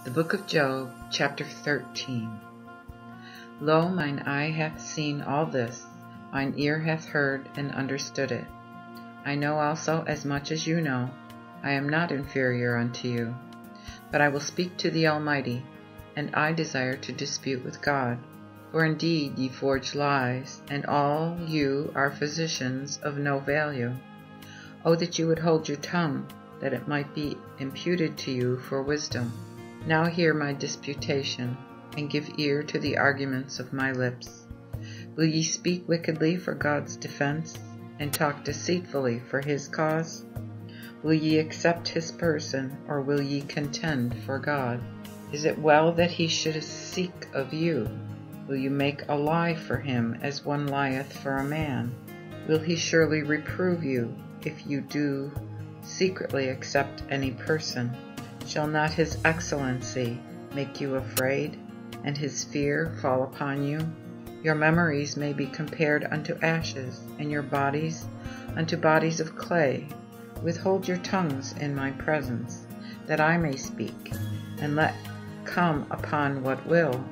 The Book of Job, chapter 13. Lo, mine eye hath seen all this, mine ear hath heard and understood it. I know also as much as you know. I am not inferior unto you. But I will speak to the Almighty, and I desire to dispute with God. For indeed ye forge lies, and all you are physicians of no value. O that you would hold your tongue, that it might be imputed to you for wisdom. Now hear my disputation, and give ear to the arguments of my lips. Will ye speak wickedly for God's defense, and talk deceitfully for his cause? Will ye accept his person, or will ye contend for God? Is it well that he should seek of you? Will you make a lie for him, as one lieth for a man? Will he surely reprove you, if you do secretly accept any person? Shall not his excellency make you afraid, and his fear fall upon you? Your memories may be compared unto ashes, and your bodies unto bodies of clay. Withhold your tongues in my presence, that I may speak, and let come upon what will.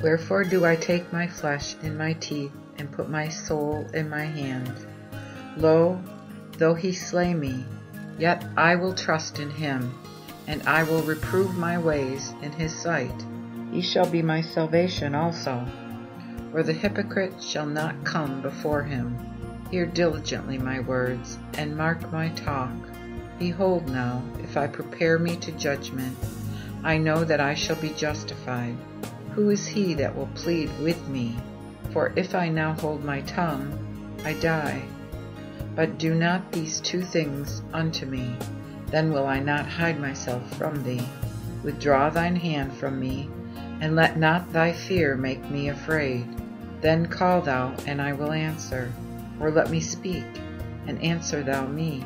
Wherefore do I take my flesh in my teeth, and put my soul in my hand? Lo, though he slay me, yet I will trust in him, and I will reprove my ways in his sight. He shall be my salvation also. For the hypocrite shall not come before him. Hear diligently my words, and mark my talk. Behold now, if I prepare me to judgment, I know that I shall be justified. Who is he that will plead with me? For if I now hold my tongue, I die. But do not these two things unto me, then will I not hide myself from thee. Withdraw thine hand from me, and let not thy fear make me afraid. Then call thou, and I will answer. Or let me speak, and answer thou me.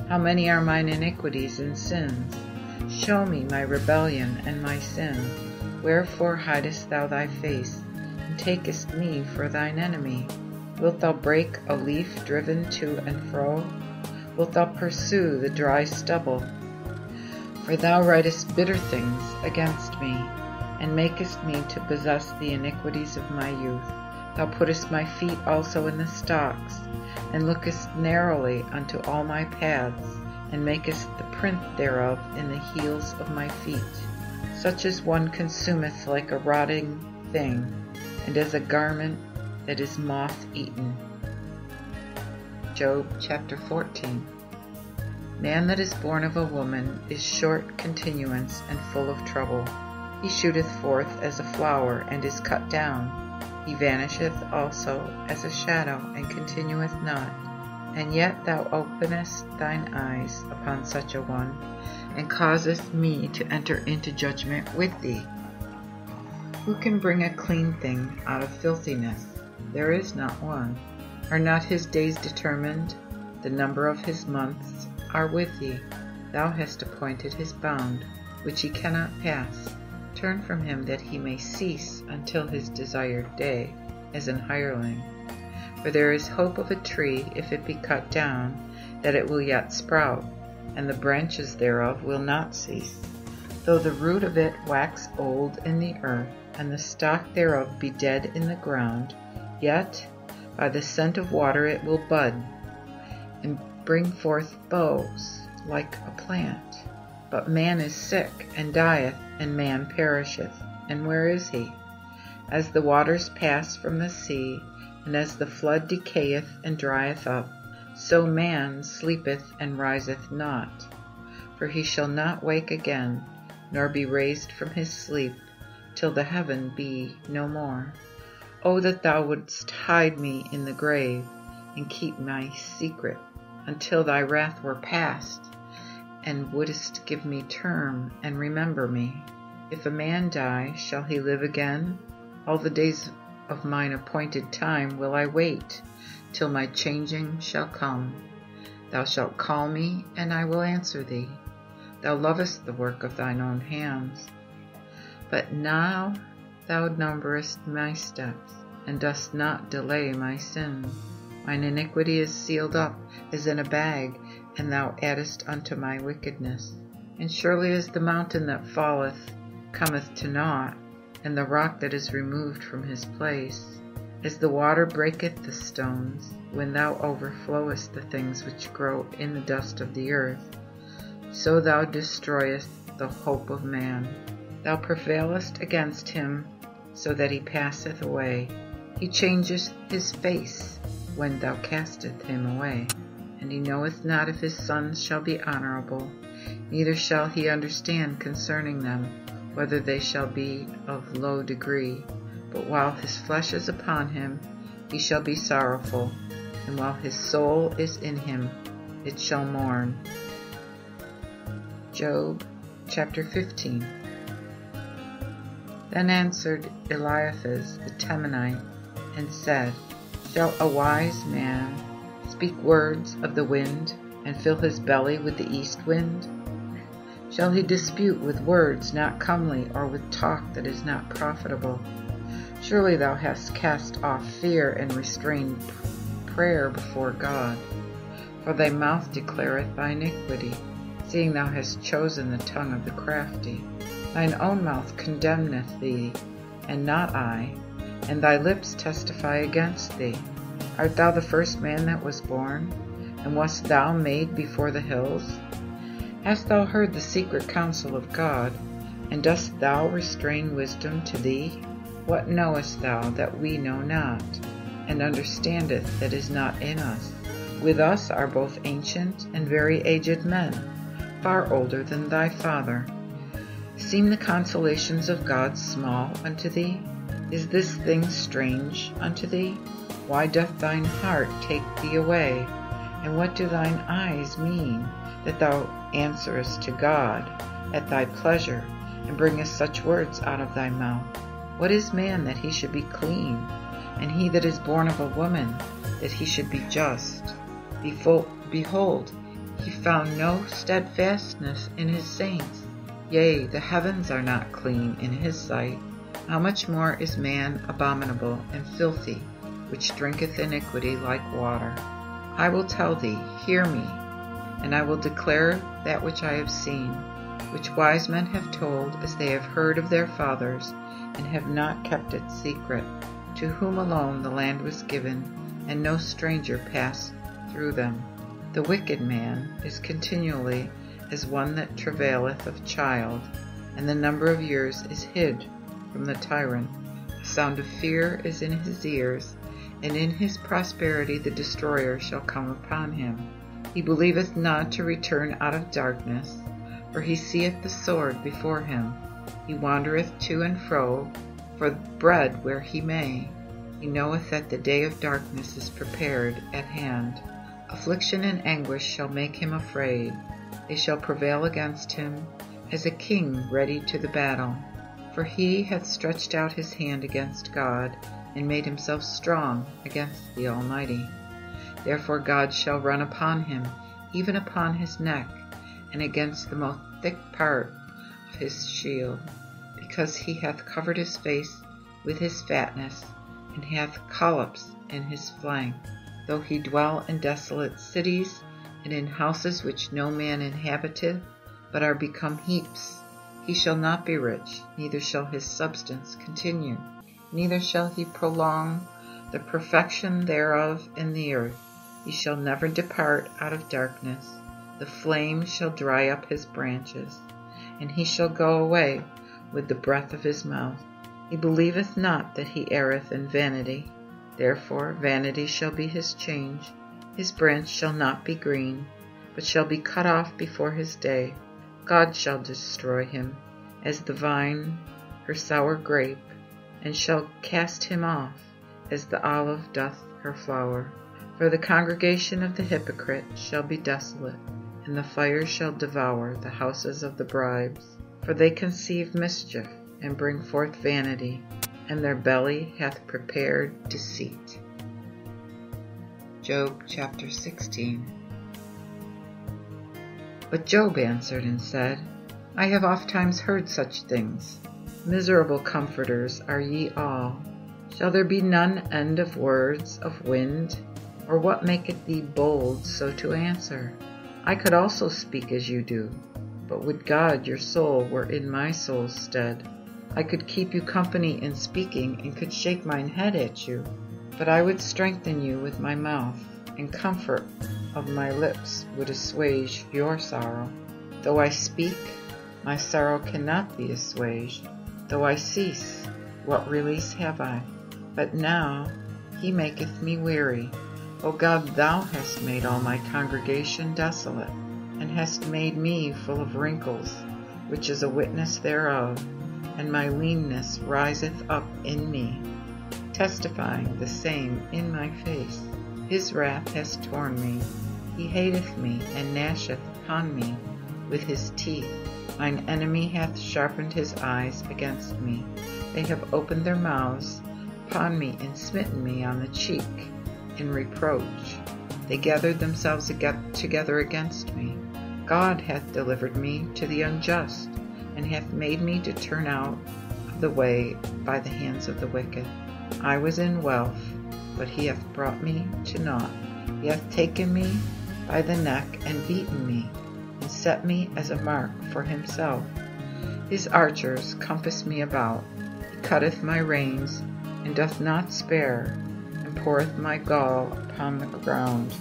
How many are mine iniquities and sins? Show me my rebellion and my sin. Wherefore hidest thou thy face, and takest me for thine enemy? Wilt thou break a leaf driven to and fro? Wilt thou pursue the dry stubble? For thou writest bitter things against me, and makest me to possess the iniquities of my youth. Thou puttest my feet also in the stocks, and lookest narrowly unto all my paths, and makest the print thereof in the heels of my feet. Such as one consumeth like a rotting thing, and as a garment that is moth-eaten. Job chapter 14. Man that is born of a woman is short continuance and full of trouble. He shooteth forth as a flower, and is cut down. He vanisheth also as a shadow, and continueth not. And yet thou openest thine eyes upon such a one, and causest me to enter into judgment with thee. Who can bring a clean thing out of filthiness? There is not one. Are not his days determined? The number of his months are with thee. Thou hast appointed his bound, which he cannot pass. Turn from him that he may cease until his desired day, as an hireling. For there is hope of a tree, if it be cut down, that it will yet sprout, and the branches thereof will not cease. Though the root of it wax old in the earth, and the stock thereof be dead in the ground, yet by the scent of water it will bud, and bring forth boughs like a plant. But man is sick, and dieth, and man perisheth. And where is he? As the waters pass from the sea, and as the flood decayeth and drieth up, so man sleepeth and riseth not. For he shall not wake again, nor be raised from his sleep, till the heaven be no more. O that thou wouldst hide me in the grave, and keep my secret, until thy wrath were past, and wouldst give me term, and remember me. If a man die, shall he live again? All the days of mine appointed time will I wait, till my changing shall come. Thou shalt call me, and I will answer thee. Thou lovest the work of thine own hands. But now thou numberest my steps, and dost not delay my sins. Mine iniquity is sealed up as in a bag, and thou addest unto my wickedness. And surely as the mountain that falleth cometh to naught, and the rock that is removed from his place. As the water breaketh the stones, when thou overflowest the things which grow in the dust of the earth, so thou destroyest the hope of man. Thou prevailest against him, so that he passeth away. He changeth his face when thou casteth him away. And he knoweth not if his sons shall be honorable, neither shall he understand concerning them, whether they shall be of low degree. But while his flesh is upon him, he shall be sorrowful, and while his soul is in him, it shall mourn. Job chapter 15. Then answered Eliphaz the Temanite, and said, Shall a wise man speak words of the wind, and fill his belly with the east wind? Shall he dispute with words not comely, or with talk that is not profitable? Surely thou hast cast off fear and restrained prayer before God. For thy mouth declareth thy iniquity, seeing thou hast chosen the tongue of the crafty. Thine own mouth condemneth thee, and not I, and thy lips testify against thee. Art thou the first man that was born? And wast thou made before the hills? Hast thou heard the secret counsel of God, and dost thou restrain wisdom to thee? What knowest thou that we know not, and understandeth that is not in us? With us are both ancient and very aged men, far older than thy father. Seem the consolations of God small unto thee? Is this thing strange unto thee? Why doth thine heart take thee away? And what do thine eyes mean, that thou answerest to God at thy pleasure, and bringest such words out of thy mouth? What is man that he should be clean, and he that is born of a woman that he should be just? Behold, he found no steadfastness in his saints. Yea, the heavens are not clean in his sight. How much more is man abominable and filthy, which drinketh iniquity like water? I will tell thee, hear me, and I will declare that which I have seen, which wise men have told as they have heard of their fathers, and have not kept it secret, to whom alone the land was given, and no stranger passed through them. The wicked man is continually as one that travaileth of child, and the number of years is hid from the tyrant. The sound of fear is in his ears, and in his prosperity the destroyer shall come upon him. He believeth not to return out of darkness, for he seeth the sword before him. He wandereth to and fro for bread where he may. He knoweth that the day of darkness is prepared at hand. Affliction and anguish shall make him afraid. They shall prevail against him as a king ready to the battle. For he hath stretched out his hand against God, and made himself strong against the Almighty. Therefore God shall run upon him, even upon his neck, and against the most thick part of his shield, because he hath covered his face with his fatness, and hath collops in his flank. Though he dwell in desolate cities, and in houses which no man inhabiteth, but are become heaps, he shall not be rich, neither shall his substance continue, neither shall he prolong the perfection thereof in the earth. He shall never depart out of darkness. The flame shall dry up his branches, and he shall go away with the breath of his mouth. He believeth not that he erreth in vanity. Therefore vanity shall be his change. His branch shall not be green, but shall be cut off before his day. God shall destroy him, as the vine her sour grape, and shall cast him off, as the olive doth her flower. For the congregation of the hypocrite shall be desolate, and the fire shall devour the houses of the bribes. For they conceive mischief, and bring forth vanity, and their belly hath prepared deceit. Job chapter 16. But Job answered and said, I have ofttimes heard such things. Miserable comforters are ye all. Shall there be none end of words of wind? Or what maketh thee bold so to answer? I could also speak as you do, but would God your soul were in my soul's stead. I could keep you company in speaking, and could shake mine head at you, but I would strengthen you with my mouth, and comfort of my lips would assuage your sorrow. Though I speak, my sorrow cannot be assuaged. Though I cease, what release have I? But now he maketh me weary. O God, thou hast made all my congregation desolate, and hast made me full of wrinkles, which is a witness thereof, and my leanness riseth up in me, testifying the same in my face. His wrath has torn me, he hateth me, and gnasheth upon me with his teeth. Mine enemy hath sharpened his eyes against me. They have opened their mouths upon me, and smitten me on the cheek in reproach. They gathered themselves together against me. God hath delivered me to the unjust, and hath made me to turn out of the way by the hands of the wicked. I was in wealth, but he hath brought me to naught. He hath taken me by the neck and beaten me, and set me as a mark for himself. His archers compass me about. He cutteth my reins, and doth not spare, and poureth my gall upon the ground.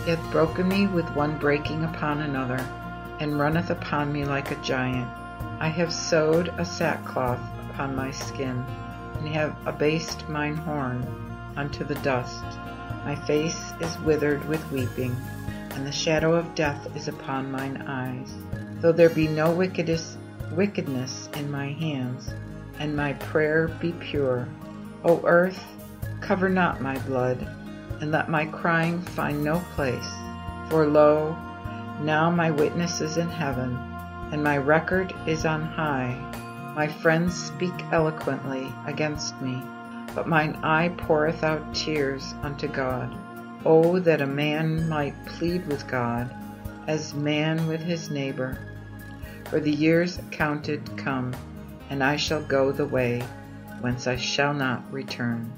He hath broken me with one breaking upon another, and runneth upon me like a giant. I have sewed a sackcloth upon my skin, and have abased mine horn unto the dust. My face is withered with weeping, and the shadow of death is upon mine eyes. Though there be no wickedness in my hands, and my prayer be pure, O earth, cover not my blood, and let my crying find no place. For lo, now my witness is in heaven, and my record is on high. My friends speak eloquently against me, but mine eye poureth out tears unto God. O that a man might plead with God, as man with his neighbor. For the years accounted come, and I shall go the way whence I shall not return.